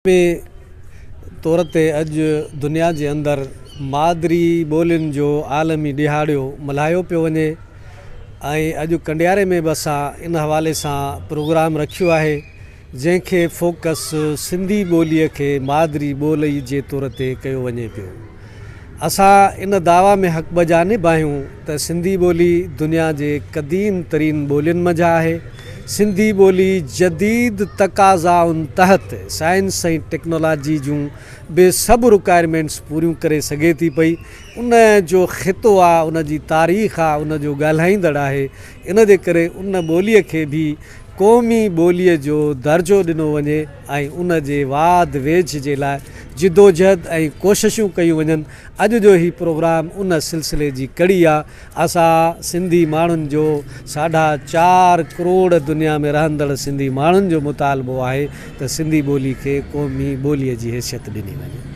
में तौर ते अॼु दुनिया जे अंदरि मादरी ॿोलियुनि जो आलमी ॾिहाड़ियो मल्हायो पियो वञे ऐं अॼु कंडियारे में बि असां इन हवाले सां प्रोग्राम रखियो आहे जंहिंखे फोकस सिंधी ॿोलीअ खे मादरी ॿोली जे तौर ते कयो वञे पियो। असां इन दावा में हक़ बजानिब आहियूं त सिंधी ॿोली दुनिया जे क़दीम तरीन ॿोलियुनि मंझि आहे। सिंधी ॿोली जदीद तक़ाज़ाउनि तहत साइंस ऐं टेक्नोलॉजी जूं बे सभु रिक्वायरमेंट्स पूरियूं करे सघे थी पई। उन जो ख़ितो आहे, उन जी तारीख़ आहे, उन जो ॻाल्हाईंदड़ आहे। इन जे करे उन ॿोलीअ खे बि क़ौमी ॿोलीअ जो दर्जो ॾिनो वञे ऐं उन जे वाध वेझ जे लाइ जिदोजहद ऐं कोशिशूं कयूं वञनि। अॼु जो ही प्रोग्राम उन सिलसिले जी कड़ी आहे। असां सिंधी माण्हुनि जो 4.5 करोड़ दुनिया में रहंदड़ सिंधी माण्हुनि जो मुतालबो आहे त सिंधी ॿोली खे क़ौमी ॿोलीअ जी हैसियत ॾिनी वञे।